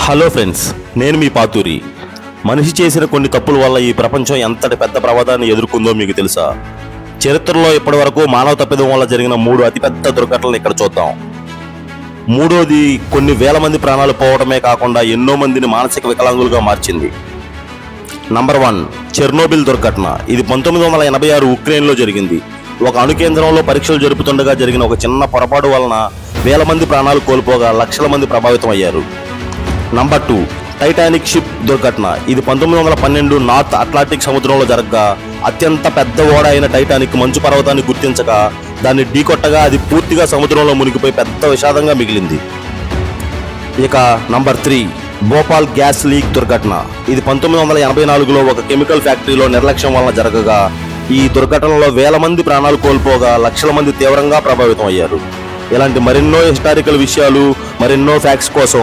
Hello friends, నేను మీ పాతూరి. మనిషి చేసిన కొన్ని తప్పుల వల్ల ఈ ప్రపంచం ఎంతటి పెద్ద ప్రమాదాన్ని ఎదుర్కొందో మీకు తెలుసా? చరిత్రలో ఇప్పటివరకు మానవ తప్పిదం వల్ల జరిగిన 3 అతిపెద్ద దుర్ఘటనలు ఇక్కడ చూద్దాం. మూడోది కొన్ని వేల మంది ప్రాణాలు పోవడమే కాకుండా ఎన్నో మందిని మానసిక వికలాంగులుగా మార్చింది. నంబర్ 1, చెర్నోబిల్ దుర్ఘటన. ఇది 1986 ఉక్రెయిన్లో జరిగింది. ఒక అణు కేంద్రంలో పరీక్షలు జరుపుతుండగా జరిగిన ఒక చిన్న పొరపాటు వలన వేల మంది ప్రాణాలు కోల్పోగా లక్షల మంది ప్రభావితం అయ్యారు. నంబర్ 2, టైటానిక్ షిప్ దుర్ఘటన. ఇది 1912 నార్త్ అట్లాంటిక్ సముద్రంలో జరగగా అత్యంత పెద్ద ఓడ అయిన టైటానిక్ మంచు పర్వతాన్ని గుర్తించగా దాన్ని ఢీకొట్టగా అది పూర్తిగా సముద్రంలో మునిగిపోయి పెద్ద విషాదంగా మిగిలింది. ఇక నంబర్ 3, భోపాల్ గ్యాస్ లీక్ దుర్ఘటన. ఇది 1984లో ఒక కెమికల్ ఫ్యాక్టరీలో నిర్లక్ష్యం వలన జరగగా ఈ దుర్ఘటనలో వేల మంది ప్రాణాలు కోల్పోగా లక్షల మంది తీవ్రంగా ప్రభావితం అయ్యారు. ఇలాంటి మరెన్నో హిస్టారికల్ విషయాలు, మరెన్నో ఫ్యాక్ట్స్ కోసం